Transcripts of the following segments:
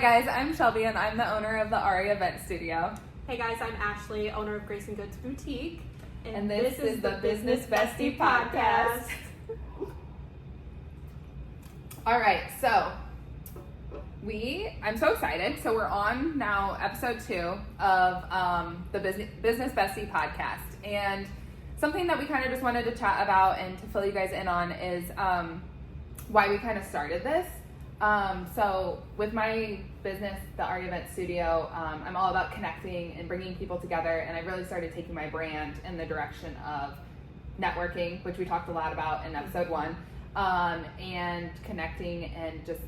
guys, I'm Shelby and I'm the owner of the Ari Event Studio. Hey guys, I'm Ashley, owner of Grace and Goods Boutique. And this is the Business Bestie Podcast. All right, so I'm so excited. So we're on now episode 2 of the Business Bestie Podcast. And something that we kind of just wanted to chat about and to fill you guys in on is why we kind of started this. So with my business, the Ari Event Studio, I'm all about connecting and bringing people together, and I really started taking my brand in the direction of networking, which we talked a lot about in episode 1, and connecting and just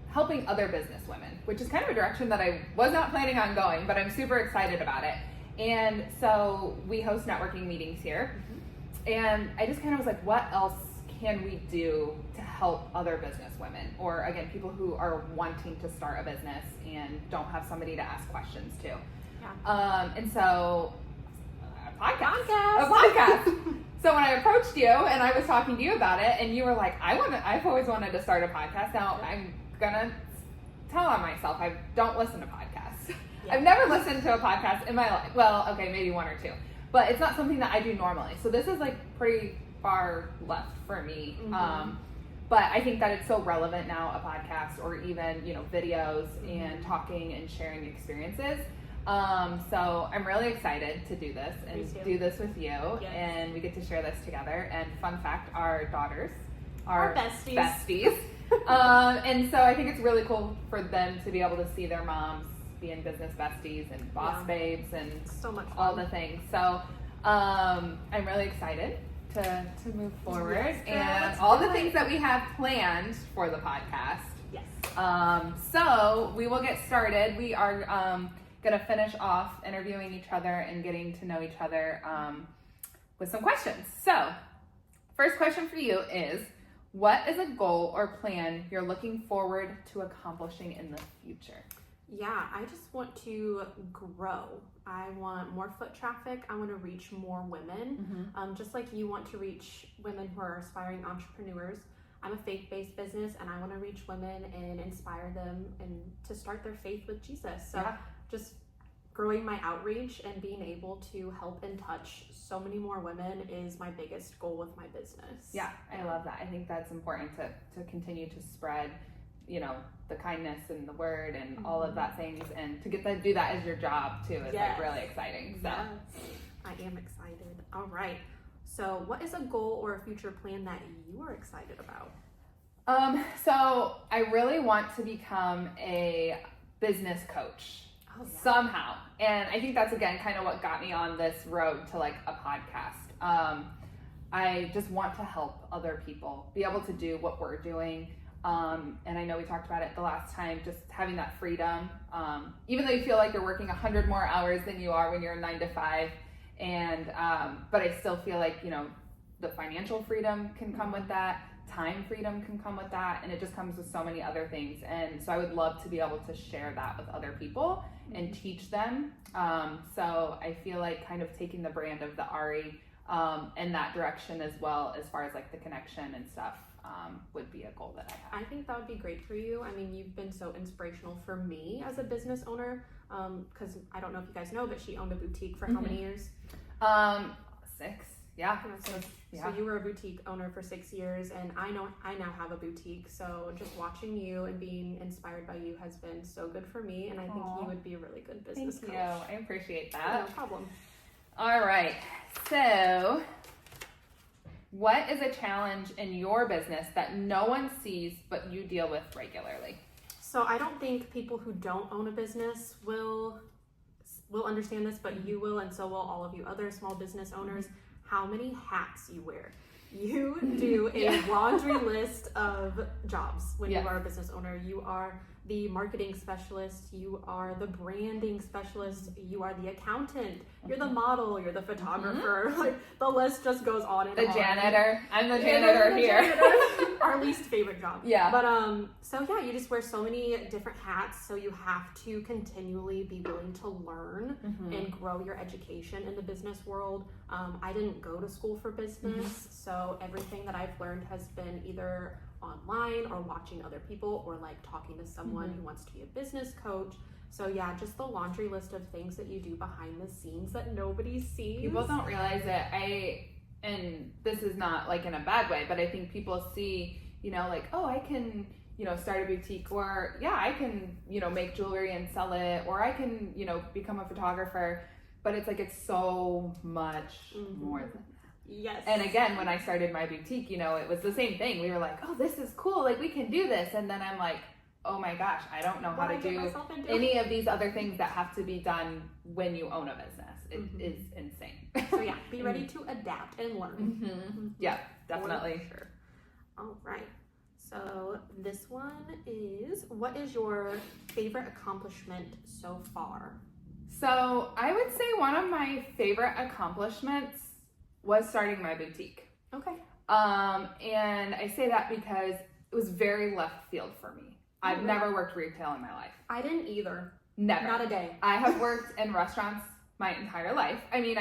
helping other business women, which is kind of a direction that I was not planning on going, but I'm super excited about it. And so we host networking meetings here, and I just kind of was like, what else can we do to help other business women, or again, people who are wanting to start a business and don't have somebody to ask questions to? Yeah. And so a podcast. So when I approached you and I was talking to you about it, and you were like, I've always wanted to start a podcast. Now I'm gonna tell on myself, I don't listen to podcasts. Yeah. I've never listened to a podcast in my life. Well, okay, maybe 1 or 2, but it's not something that I do normally. So this is like pretty far left for me. But I think that it's so relevant now, a podcast or even, videos and talking and sharing experiences. So I'm really excited to do this and do this with you. Yes. And we get to share this together. And fun fact, our daughters are besties. And so I think it's really cool for them to be able to see their moms being business besties and boss babes and so much fun. All the things. So I'm really excited to move forward, and all the things that we have planned for the podcast. Yes. So we will get started. We are going to finish off interviewing each other and getting to know each other with some questions. So first question for you is, what is a goal or plan you're looking forward to accomplishing in the future? Yeah, I just want to grow. I want more foot traffic. I want to reach more women. Just like you want to reach women who are aspiring entrepreneurs. I'm a faith-based business, and I want to reach women and inspire them and to start their faith with Jesus. So just growing my outreach and being able to help and touch so many more women is my biggest goal with my business. Yeah, I love that. I think that's important to continue to spread the kindness and the word and all of that things, and to get to do that as your job too is like really exciting. So yes, I am excited. All right. So what is a goal or a future plan that you are excited about? So I really want to become a business coach somehow. And I think that's again kind of what got me on this road to like a podcast. I just want to help other people be able to do what we're doing. And I know we talked about it the last time, just having that freedom, even though you feel like you're working 100 more hours than you are when you're 9 to 5. And, but I still feel like, the financial freedom can come with that, time freedom can come with that, and it just comes with so many other things. And so I would love to be able to share that with other people and teach them. So I feel like kind of taking the brand of the Ari, in that direction as well, as far as like the connection and stuff. Would be a goal that I have. I think that would be great for you. I mean, you've been so inspirational for me as a business owner, because I don't know if you guys know, but she owned a boutique for how many years? 6. Yeah. So you were a boutique owner for 6 years, and I now have a boutique. So just watching you and being inspired by you has been so good for me, and I think you would be a really good business coach. Thank you. I appreciate that. No problem. All right. So what is a challenge in your business that no one sees but you deal with regularly? So I don't think people who don't own a business will understand this, but you will, and so will all of you other small business owners, how many hats you wear. You do a laundry list of jobs when you are a business owner. You are the marketing specialist, you are the branding specialist, you are the accountant, you're the model, you're the photographer, like the list just goes on and on. The janitor. I'm the janitor here. Our least favorite job. Yeah. But so you just wear so many different hats, so you have to continually be willing to learn and grow your education in the business world. I didn't go to school for business, so everything that I've learned has been either online or watching other people or like talking to someone who wants to be a business coach. So yeah, just the laundry list of things that you do behind the scenes that nobody sees. People don't realize it. And this is not like in a bad way, but I think people see, you know, like, oh, I can, you know, start a boutique, or yeah, I can, you know, make jewelry and sell it, or I can, you know, become a photographer. But it's like, it's so much more than that. Yes. And again, when I started my boutique, you know, it was the same thing. We were like, oh, this is cool. Like, we can do this. And then I'm like, oh my gosh, I don't know how to do any of these other things that have to be done when you own a business. It is insane. So yeah, be ready to adapt and learn. Yeah, definitely. For sure. All right. So this one is, what is your favorite accomplishment so far? So I would say one of my favorite accomplishments was starting my boutique. Okay. And I say that because it was very left field for me. I've never worked retail in my life. I didn't either. Never. Not a day. I have worked in restaurants my entire life. I mean,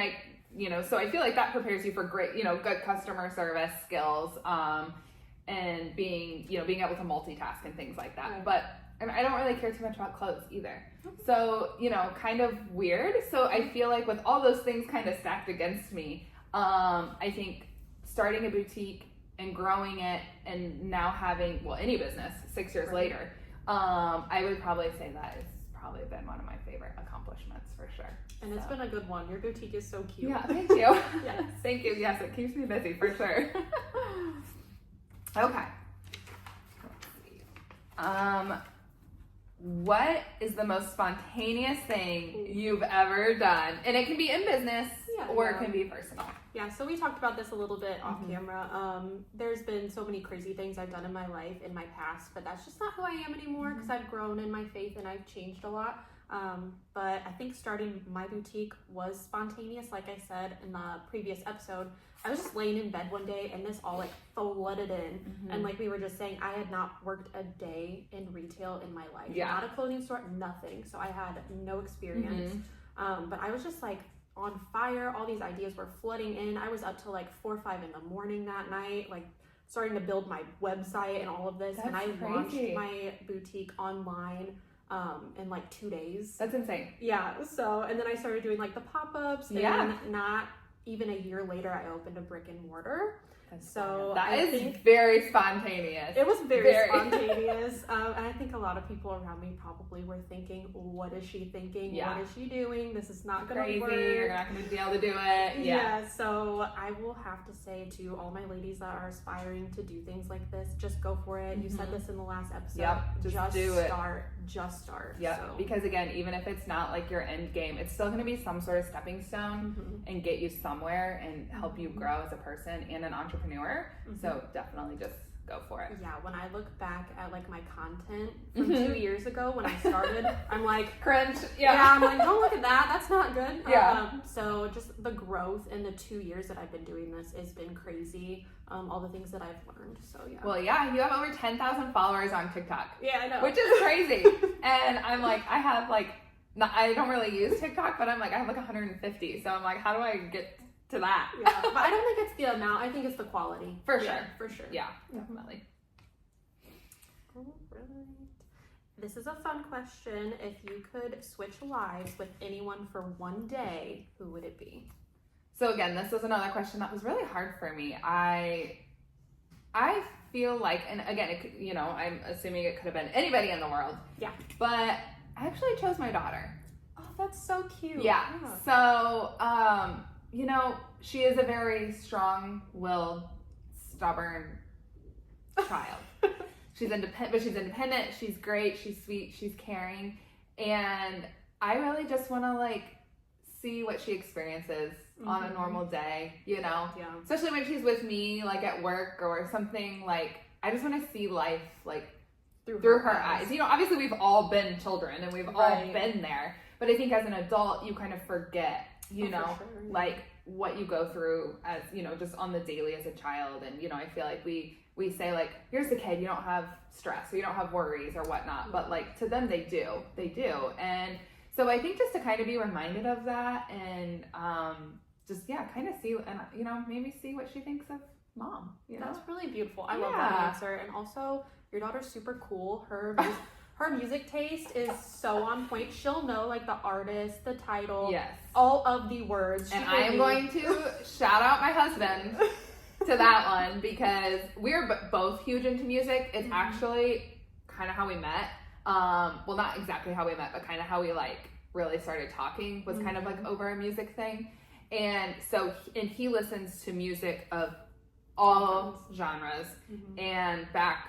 you know, so I feel like that prepares you for great, you know, good customer service skills, and being able to multitask and things like that. Right. But I don't really care too much about clothes either. So, you know, kind of weird. So I feel like with all those things kind of stacked against me, I think starting a boutique and growing it and now having, well, any business 6 years later, I would probably say that has probably been one of my favorite accomplishments for sure. And it's been a good one. Your boutique is so cute. Yeah, thank you. Yes. Thank you. Yes, it keeps me busy for sure. Okay. Let's see. What is the most spontaneous thing you've ever done? And it can be in business or it can be personal. Yeah, so we talked about this a little bit off camera. There's been so many crazy things I've done in my life, in my past, but that's just not who I am anymore because I've grown in my faith and I've changed a lot. But I think starting my boutique was spontaneous. Like I said in the previous episode, I was just laying in bed one day and this all like flooded in. And like we were just saying, I had not worked a day in retail in my life. Yeah. Not a clothing store, nothing. So I had no experience. But I was just like on fire. All these ideas were flooding in. I was up till like 4 or 5 in the morning that night, like starting to build my website and all of this. That's and I crazy. launched my boutique online in like 2 days. That's insane. Yeah. So, and then I started doing like the pop-ups. Yeah. And not even a year later, I opened a brick and mortar. So that is very spontaneous. It was very spontaneous. And I think a lot of people around me probably were thinking, what is she thinking? Yeah. What is she doing? This is not going to work. You're not going to be able to do it. Yeah. So I will have to say to all my ladies that are aspiring to do things like this, just go for it. You said this in the last episode. Yep. Just do it. Just start. Yep. So. Because again, even if it's not like your end game, it's still going to be some sort of stepping stone and get you somewhere and help you grow as a person and an entrepreneur. So definitely just go for it. Yeah, when I look back at like my content from 2 years ago when I started, I'm like, cringe. Yeah, I'm like, don't look at that. That's not good. Yeah. So just the growth in the 2 years that I've been doing this has been crazy. All the things that I've learned. So yeah. Well, yeah, you have over 10,000 followers on TikTok. Yeah, I know. Which is crazy. And I'm like, I have like, I don't really use TikTok, but I'm like, I have like 150. So I'm like, how do I get to that? Yeah, but I don't think it's the amount. I think it's the quality. For sure. Yeah, for sure. Yeah, definitely. All right. This is a fun question. If you could switch lives with anyone for one day, who would it be? So again, this was another question that was really hard for me. I feel like, and again, it could, you know, I'm assuming it could have been anybody in the world. Yeah. But I actually chose my daughter. Oh, that's so cute. Yeah. So, you know, she is a very strong-willed, stubborn child. She's independent, she's great, she's sweet, she's caring. And I really just want to like see what she experiences on a normal day, you know? Yeah. Especially when she's with me, like at work or something, like I just want to see life like through her eyes. You know, obviously we've all been children and we've all been there, but I think as an adult you kind of forget, you know, like what you go through as, you know, just on the daily as a child. And, you know, I feel like we say like, here's the kid, you don't have stress or you don't have worries or whatnot, but like to them they do. And so I think just to kind of be reminded of that and just, yeah, kind of see, and, you know, maybe see what she thinks of mom. You know? That's really beautiful. I love that answer. And also, your daughter's super cool. Her music taste is so on point. She'll know like the artist, the title, all of the words. And I am going to shout out my husband to that one because we're both huge into music. It's actually kind of how we met. Well, not exactly how we met, but kind of how we like really started talking was kind of like over a music thing. And so, and he listens to music of all genres and back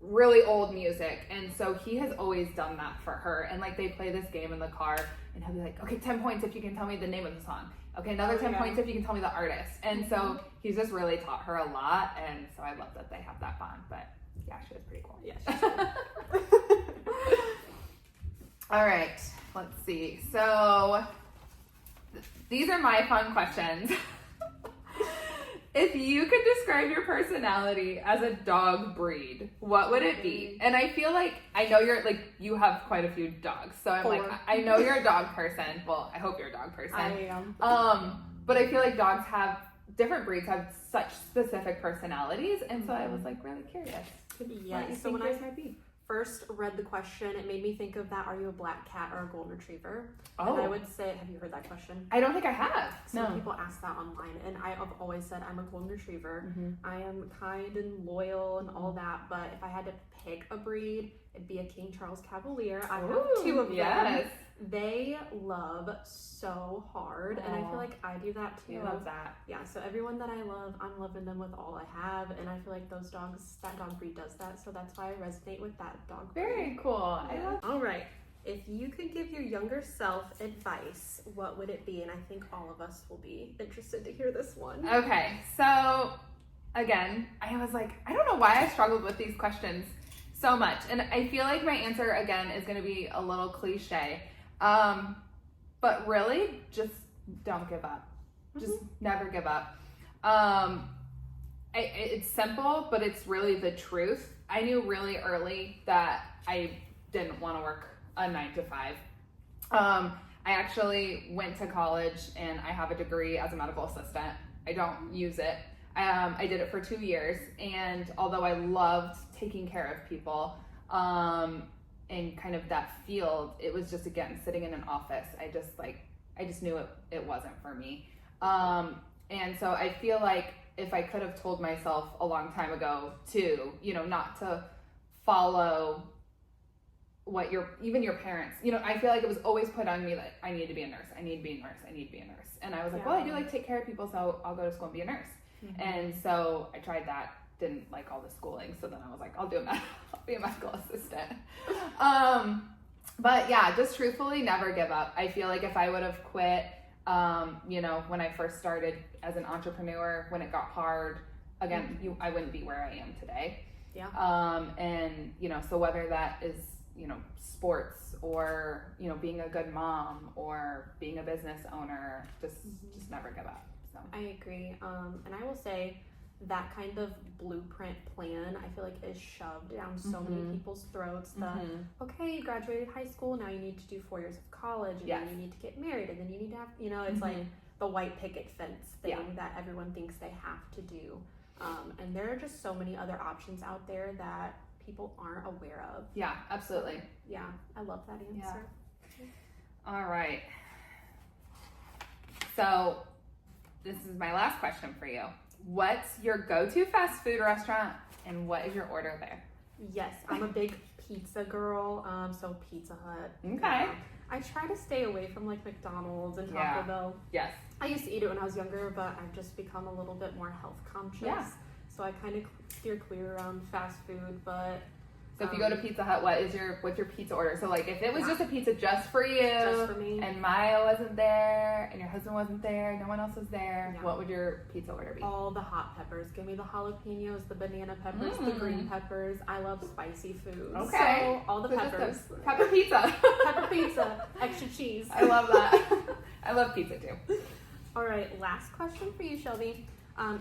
really old music. And so he has always done that for her. And like they play this game in the car and he'll be like, okay, 10 points if you can tell me the name of the song. Okay, another 10 points if you can tell me the artist. And so he's just really taught her a lot. And so I love that they have that bond. But yeah, she was pretty cool. Yeah, she's cool. All right, let's see. So these are my fun questions. If you could describe your personality as a dog breed, what would it be? And I feel like, I know you have quite a few dogs. So I'm like, I know you're a dog person. Well, I hope you're a dog person. I am. But I feel like different breeds have such specific personalities. And so I was like really curious. Yes. So when I first read the question, it made me think of that. Are you a black cat or a golden retriever? Oh. And I would say, have you heard that question? I don't think I have. Some people ask that online, and I have always said I'm a golden retriever. I am kind and loyal and all that, but if I had to pick a breed, it'd be a King Charles Cavalier. I have two of them. They love so hard, and I feel like I do that too. I love that. Yeah, so everyone that I love, I'm loving them with all I have, and I feel like that dog breed does that, so that's why I resonate with that dog breed. Very cool. Yeah. All right. If you could give your younger self advice, what would it be? And I think all of us will be interested to hear this one. Okay, so again, I was like, I don't know why I struggled with these questions so much. And I feel like my answer, again, is going to be a little cliche. But really, just don't give up. Just never give up. It's simple, but it's really the truth. I knew really early that I didn't want to work a 9-to-5. I actually went to college and I have a degree as a medical assistant. I don't use it. I did it for 2 years, and although I loved taking care of people, and kind of that field, it was just, again, sitting in an office. I just knew it wasn't for me. And so I feel like if I could have told myself a long time ago to, not to follow what even your parents, I feel like it was always put on me that I need to be a nurse. I need to be a nurse. I need to be a nurse. And I was like, well, I do like to take care of people, so I'll go to school and be a nurse. And so I tried that. Didn't like all the schooling, so then I was like, I'll be a medical assistant. But yeah, just truthfully, never give up. I feel like if I would have quit, when I first started as an entrepreneur, when it got hard, again, I wouldn't be where I am today. Yeah. And so whether that is sports or being a good mom or being a business owner, just never give up. So I agree. And I will say, that kind of blueprint plan, I feel like, is shoved down so many people's throats that, okay, you graduated high school, now you need to do 4 years of college, and then you need to get married, and then you need to have, it's like the white picket fence thing that everyone thinks they have to do. And there are just so many other options out there that people aren't aware of. Yeah, absolutely. Yeah, I love that answer. Yeah. All right. So this is my last question for you. What's your go-to fast food restaurant, and what is your order there? Yes, I'm a big pizza girl, so Pizza Hut. Okay. I try to stay away from like McDonald's and Taco Bell. Yes. I used to eat it when I was younger, but I've just become a little bit more health conscious. Yeah. So I kind of steer clear around fast food, but... So if you go to Pizza Hut, what's your pizza order? So like if it was just a pizza just for you, just for me, and Maya wasn't there, and your husband wasn't there, no one else was there, what would your pizza order be? All the hot peppers. Give me the jalapenos, the banana peppers, the green peppers. I love spicy food. Okay. So all the peppers. Pepper pizza. Pepper pizza. Extra cheese. I love that. I love pizza too. All right, last question for you, Shelby.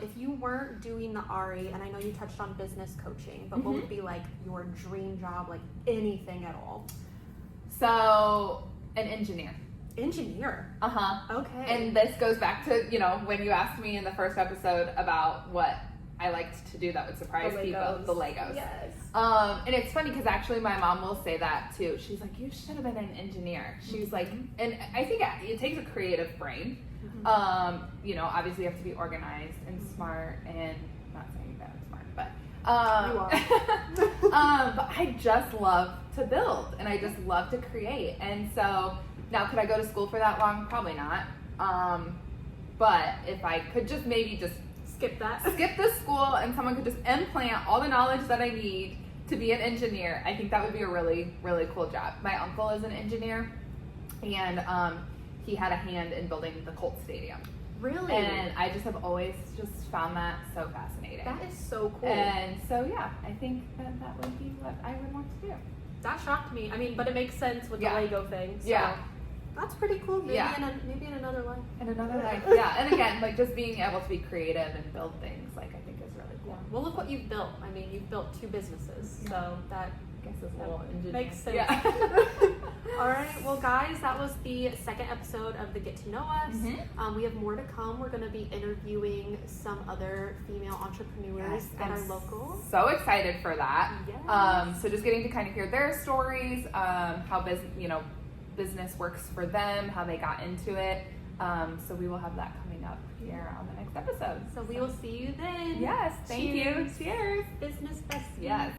If you weren't doing the RE, and I know you touched on business coaching, but what would be like your dream job, like anything at all? So, an engineer. Engineer? Uh-huh. Okay. And this goes back to, when you asked me in the first episode about what I liked to do that would surprise people. The Legos. Yes. And it's funny because actually my mom will say that too. She's like, you should have been an engineer. She's like, and I think it takes a creative brain. You know, obviously you have to be organized and smart, and not saying that I'm smart, but You are. but I just love to build and I just love to create. And so now, could I go to school for that long? Probably not. But if I could just maybe just Skip that. skip the school and someone could just implant all the knowledge that I need to be an engineer, I think that would be a really, really cool job. My uncle is an engineer, and he had a hand in building the Colts Stadium. Really? And I just have always just found that so fascinating. That is so cool. And so yeah, I think that would be what I would want to do. That shocked me. I mean, but it makes sense with Yeah. the Lego thing. So Yeah. that's pretty cool. Maybe Yeah. maybe in another life. In another life, yeah. And again, like just being able to be creative and build things, like I think is really cool. Well, look what you've built. I mean, you've built 2 businesses, Yeah. so that I guess it's Well, engineer. makes sense. Yeah. All right, well, guys, that was the second episode of the Get to Know Us. Mhm. We have more to come. We're going to be interviewing some other female entrepreneurs that are I'm local. So excited for that. Yes. So just getting to kind of hear their stories, how business works for them, how they got into it. So we will have that coming up here on the next episode. So we will see you then. Yes, thank Cheers. you. Cheers. Business bestie. Yes.